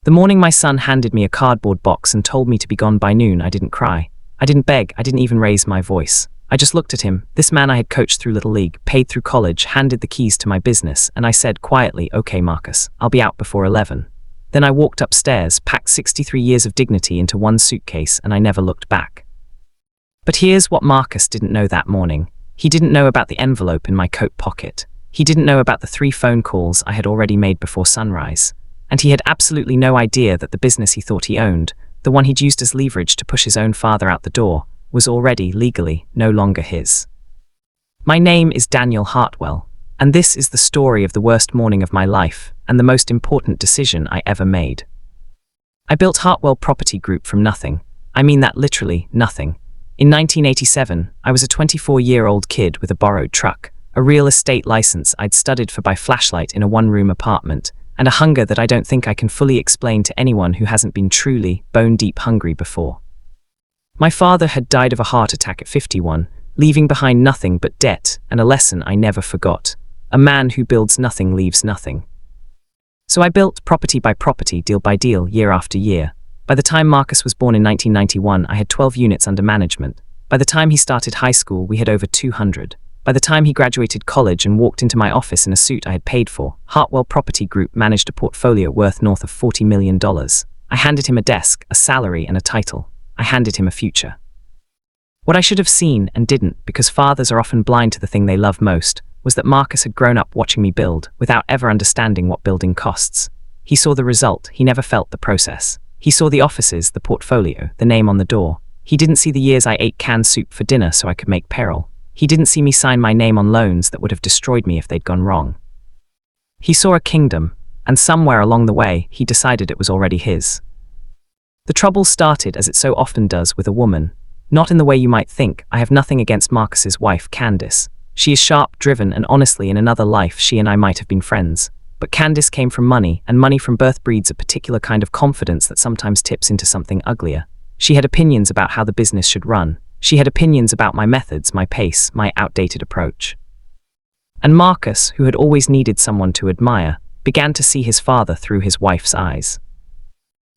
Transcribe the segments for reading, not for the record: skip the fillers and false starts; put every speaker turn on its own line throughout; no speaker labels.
The morning my son handed me a cardboard box and told me to be gone by noon, I didn't cry. I didn't beg, I didn't even raise my voice. I just looked at him, this man I had coached through Little League, paid through college, handed the keys to my business, and I said quietly, "Okay, Marcus, I'll be out before 11. Then I walked upstairs, packed 63 years of dignity into one suitcase, and I never looked back. But here's what Marcus didn't know that morning. He didn't know about the envelope in my coat pocket. He didn't know about the 3 phone calls I had already made before sunrise. And he had absolutely no idea that the business he thought he owned, the one he'd used as leverage to push his own father out the door, was already, legally, no longer his. My name is Daniel Hartwell, and this is the story of the worst morning of my life, and the most important decision I ever made. I built Hartwell Property Group from nothing. I mean that literally, nothing. In 1987, I was a 24-year-old kid with a borrowed truck, a real estate license I'd studied for by flashlight in a one-room apartment, and a hunger that I don't think I can fully explain to anyone who hasn't been truly, bone-deep hungry before. My father had died of a heart attack at 51, leaving behind nothing but debt and a lesson I never forgot. A man who builds nothing leaves nothing. So I built property by property, deal by deal, year after year. By the time Marcus was born in 1991, I had 12 units under management. By the time he started high school, we had over 200. By the time he graduated college and walked into my office in a suit I had paid for, Hartwell Property Group managed a portfolio worth north of $40 million. I handed him a desk, a salary, and a title. I handed him a future. What I should have seen and didn't, because fathers are often blind to the thing they love most, was that Marcus had grown up watching me build without ever understanding what building costs. He saw the result, he never felt the process. He saw the offices, the portfolio, the name on the door. He didn't see the years I ate canned soup for dinner so I could make peril. He didn't see me sign my name on loans that would have destroyed me if they'd gone wrong. He saw a kingdom, and somewhere along the way, he decided it was already his. The trouble started, as it so often does, with a woman. Not in the way you might think. I have nothing against Marcus's wife, Candice. She is sharp, driven, and honestly, in another life, she and I might have been friends. But Candice came from money, and money from birth breeds a particular kind of confidence that sometimes tips into something uglier. She had opinions about how the business should run. She had opinions about my methods, my pace, my outdated approach. And Marcus, who had always needed someone to admire, began to see his father through his wife's eyes.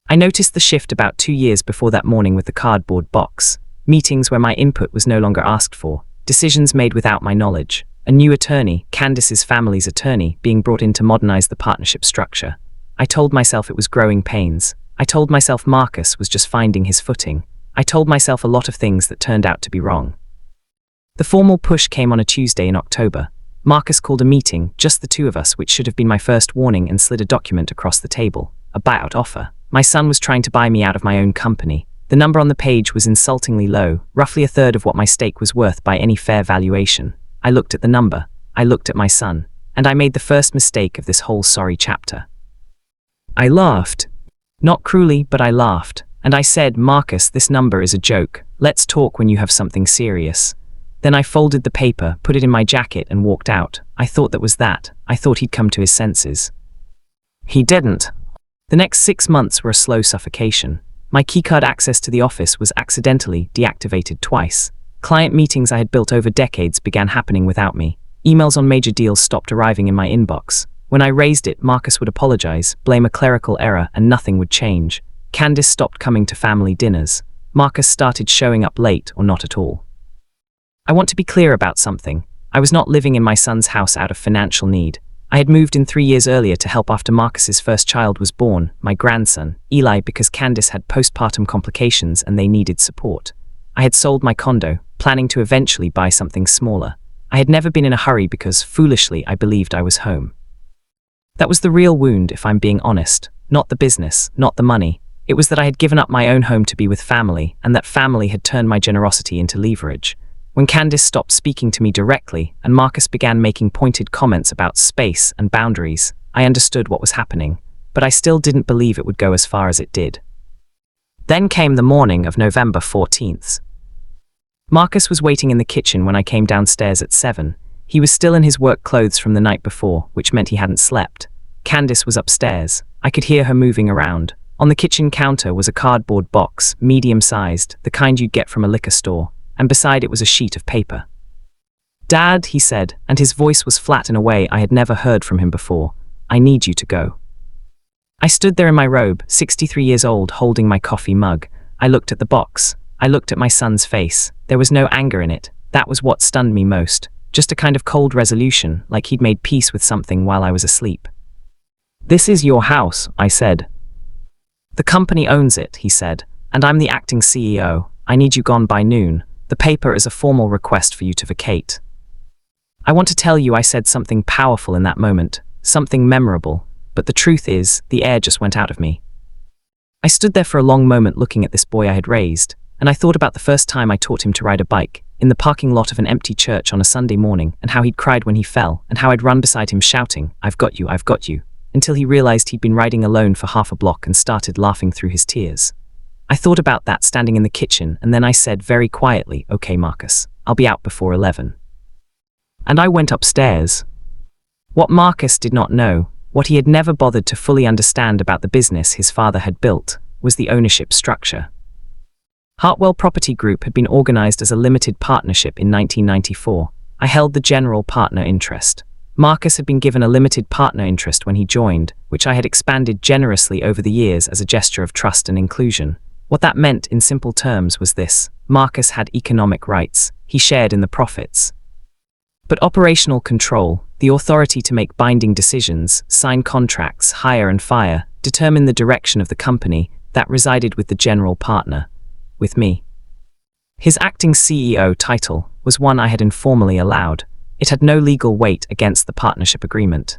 I noticed the shift about 2 years before that morning with the cardboard box. Meetings where my input was no longer asked for. Decisions made without my knowledge. A new attorney, Candice's family's attorney, being brought in to modernize the partnership structure. I told myself it was growing pains. I told myself Marcus was just finding his footing. I told myself a lot of things that turned out to be wrong. The formal push came on a Tuesday in October. Marcus called a meeting, just the two of us, which should have been my first warning, and slid a document across the table. A buyout offer. My son was trying to buy me out of my own company. The number on the page was insultingly low, roughly a third of what my stake was worth by any fair valuation. I looked at the number, I looked at my son, and I made the first mistake of this whole sorry chapter. I laughed. Not cruelly, but I laughed, and I said, "Marcus, this number is a joke. Let's talk when you have something serious." Then I folded the paper, put it in my jacket, and walked out. I thought that was that. I thought he'd come to his senses. He didn't. The next 6 months were a slow suffocation. My keycard access to the office was accidentally deactivated twice. Client meetings I had built over decades began happening without me. Emails on major deals stopped arriving in my inbox. When I raised it, Marcus would apologize, blame a clerical error, and nothing would change. Candice stopped coming to family dinners. Marcus started showing up late or not at all. I want to be clear about something. I was not living in my son's house out of financial need. I had moved in 3 years earlier to help after Marcus's first child was born, my grandson, Eli, because Candice had postpartum complications and they needed support. I had sold my condo, planning to eventually buy something smaller. I had never been in a hurry because, foolishly, I believed I was home. That was the real wound, if I'm being honest. Not the business, not the money. It was that I had given up my own home to be with family, and that family had turned my generosity into leverage. When Candice stopped speaking to me directly, and Marcus began making pointed comments about space and boundaries, I understood what was happening, but I still didn't believe it would go as far as it did. Then came the morning of November 14th. Marcus was waiting in the kitchen when I came downstairs at 7. He was still in his work clothes from the night before, which meant he hadn't slept. Candice was upstairs. I could hear her moving around. On the kitchen counter was a cardboard box, medium-sized, the kind you'd get from a liquor store, and beside it was a sheet of paper. "Dad," he said, and his voice was flat in a way I had never heard from him before, "I need you to go." I stood there in my robe, 63 years old, holding my coffee mug. I looked at the box. I looked at my son's face. There was no anger in it. That was what stunned me most. Just a kind of cold resolution, like he'd made peace with something while I was asleep. "This is your house," I said. "The company owns it," he said, "and I'm the acting CEO. I need you gone by noon. The paper is a formal request for you to vacate." I want to tell you I said something powerful in that moment, something memorable, but the truth is, the air just went out of me. I stood there for a long moment looking at this boy I had raised, and I thought about the first time I taught him to ride a bike, in the parking lot of an empty church on a Sunday morning, and how he'd cried when he fell, and how I'd run beside him shouting, "I've got you, I've got you," until he realized he'd been riding alone for half a block and started laughing through his tears. I thought about that standing in the kitchen, and then I said very quietly, "Okay, Marcus, I'll be out before 11. And I went upstairs. What Marcus did not know, what he had never bothered to fully understand about the business his father had built, was the ownership structure. Hartwell Property Group had been organized as a limited partnership in 1994. I held the general partner interest. Marcus had been given a limited partner interest when he joined, which I had expanded generously over the years as a gesture of trust and inclusion. What that meant in simple terms was this: Marcus had economic rights. He shared in the profits. But operational control, the authority to make binding decisions, sign contracts, hire and fire, determine the direction of the company, that resided with the general partner, with me. His acting CEO title was one I had informally allowed. It had no legal weight against the partnership agreement.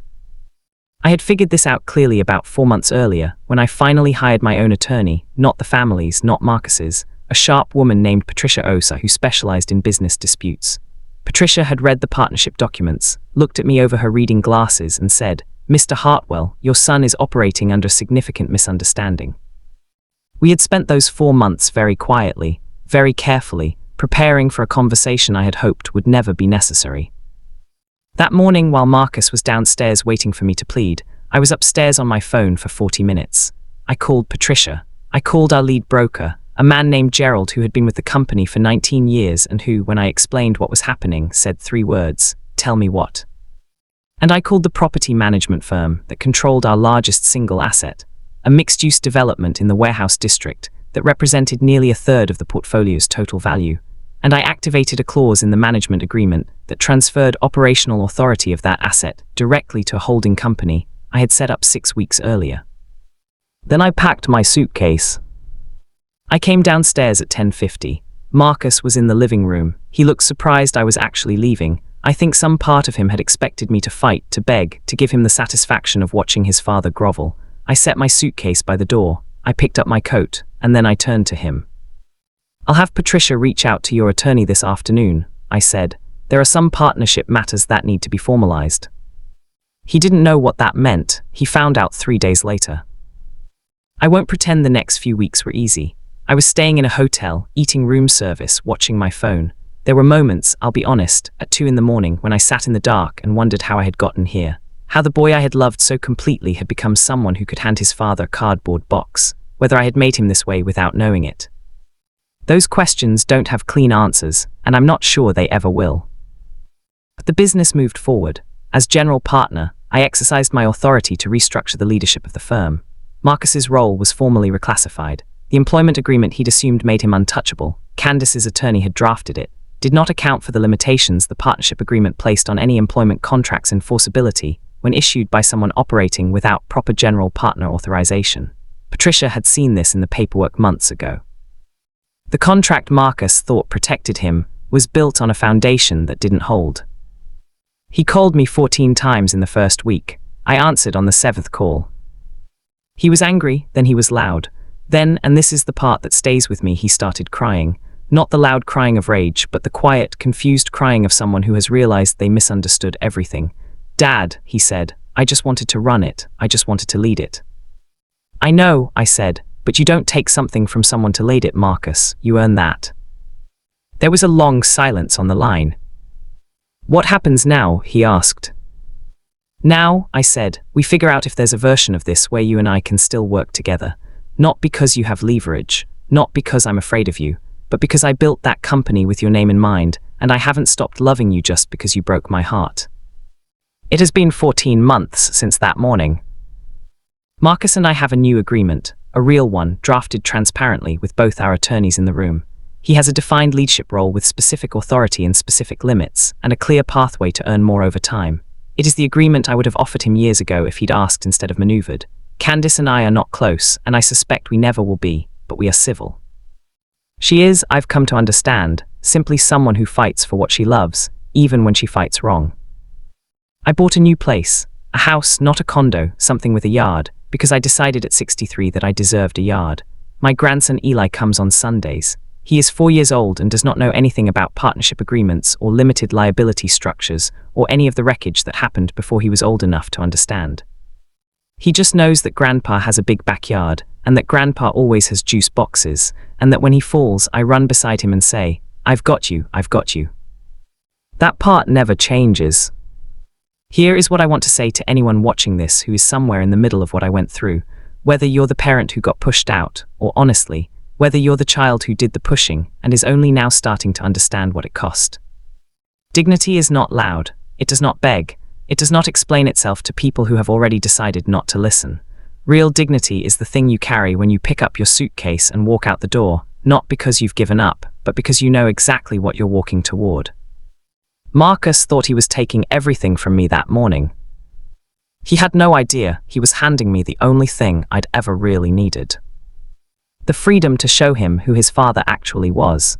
I had figured this out clearly about 4 months earlier, when I finally hired my own attorney, not the family's, not Marcus's, a sharp woman named Patricia Osa who specialized in business disputes. Patricia had read the partnership documents, looked at me over her reading glasses and said, "Mr. Hartwell, your son is operating under significant misunderstanding." We had spent those 4 months very quietly, very carefully, preparing for a conversation I had hoped would never be necessary. That morning, while Marcus was downstairs waiting for me to plead, I was upstairs on my phone for 40 minutes. I called Patricia. I called our lead broker, a man named Gerald who had been with the company for 19 years and who, when I explained what was happening, said 3 words, "Tell me what." And I called the property management firm that controlled our largest single asset, a mixed-use development in the warehouse district that represented nearly a third of the portfolio's total value. And I activated a clause in the management agreement that transferred operational authority of that asset directly to a holding company I had set up 6 weeks earlier. Then I packed my suitcase. I came downstairs at 10:50. Marcus was in the living room. He looked surprised I was actually leaving. I think some part of him had expected me to fight, to beg, to give him the satisfaction of watching his father grovel. I set my suitcase by the door. I picked up my coat, and then I turned to him. "I'll have Patricia reach out to your attorney this afternoon," I said. "There are some partnership matters that need to be formalized." He didn't know what that meant. He found out 3 days later. I won't pretend the next few weeks were easy. I was staying in a hotel, eating room service, watching my phone. There were moments, I'll be honest, at 2 in the morning when I sat in the dark and wondered how I had gotten here. How the boy I had loved so completely had become someone who could hand his father a cardboard box, whether I had made him this way without knowing it. Those questions don't have clean answers, and I'm not sure they ever will. But the business moved forward. As general partner, I exercised my authority to restructure the leadership of the firm. Marcus's role was formally reclassified. The employment agreement he'd assumed made him untouchable. Candace's attorney had drafted it, did not account for the limitations the partnership agreement placed on any employment contract's enforceability when issued by someone operating without proper general partner authorization. Patricia had seen this in the paperwork months ago. The contract Marcus thought protected him was built on a foundation that didn't hold. He called me 14 times in the first week. I answered on the 7th call. He was angry, then he was loud. Then, and this is the part that stays with me, he started crying. Not the loud crying of rage, but the quiet, confused crying of someone who has realized they misunderstood everything. "Dad," he said, "I just wanted to run it. I just wanted to lead it." "I know," I said, "but you don't take something from someone to lead it, Marcus. You earn that." There was a long silence on the line. "What happens now?" he asked. "Now," I said, "we figure out if there's a version of this where you and I can still work together. Not because you have leverage, not because I'm afraid of you, but because I built that company with your name in mind, and I haven't stopped loving you just because you broke my heart." It has been 14 months since that morning. Marcus and I have a new agreement, a real one, drafted transparently with both our attorneys in the room. He has a defined leadership role with specific authority and specific limits, and a clear pathway to earn more over time. It is the agreement I would have offered him years ago if he'd asked instead of maneuvered. Candice and I are not close, and I suspect we never will be, but we are civil. She is, I've come to understand, simply someone who fights for what she loves, even when she fights wrong. I bought a new place, a house, not a condo, something with a yard, because I decided at 63 that I deserved a yard. My grandson Eli comes on Sundays. He is 4 years old and does not know anything about partnership agreements or limited liability structures or any of the wreckage that happened before he was old enough to understand. He just knows that Grandpa has a big backyard and that Grandpa always has juice boxes, and that when he falls, I run beside him and say, "I've got you, I've got you." That part never changes. Here is what I want to say to anyone watching this who is somewhere in the middle of what I went through, whether you're the parent who got pushed out, or honestly, whether you're the child who did the pushing and is only now starting to understand what it cost. Dignity is not loud, it does not beg, it does not explain itself to people who have already decided not to listen. Real dignity is the thing you carry when you pick up your suitcase and walk out the door, not because you've given up, but because you know exactly what you're walking toward. Marcus thought he was taking everything from me that morning. He had no idea he was handing me the only thing I'd ever really needed. The freedom to show him who his father actually was.